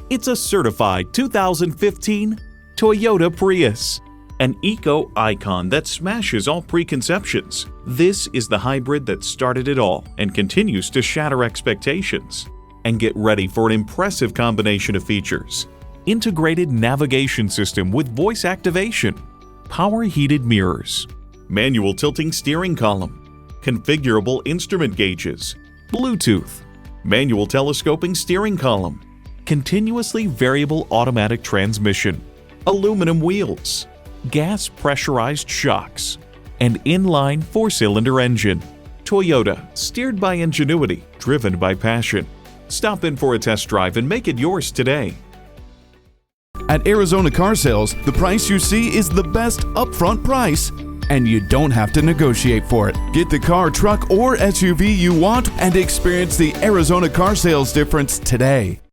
It's a certified 2015 Toyota Prius, an eco icon that smashes all preconceptions. This is the hybrid that started it all and continues to shatter expectations. And get ready for an impressive combination of features: integrated navigation system with voice activation, power heated mirrors, manual tilting steering column, configurable instrument gauges, Bluetooth, manual telescoping steering column, continuously variable automatic transmission, aluminum wheels, gas pressurized shocks, and inline 4-cylinder engine. Toyota, steered by ingenuity, driven by passion. Stop in for a test drive and make it yours today. At Arizona Car Sales, the price you see is the best upfront price, and you don't have to negotiate for it. Get the car, truck, or SUV you want and experience the Arizona Car Sales difference today.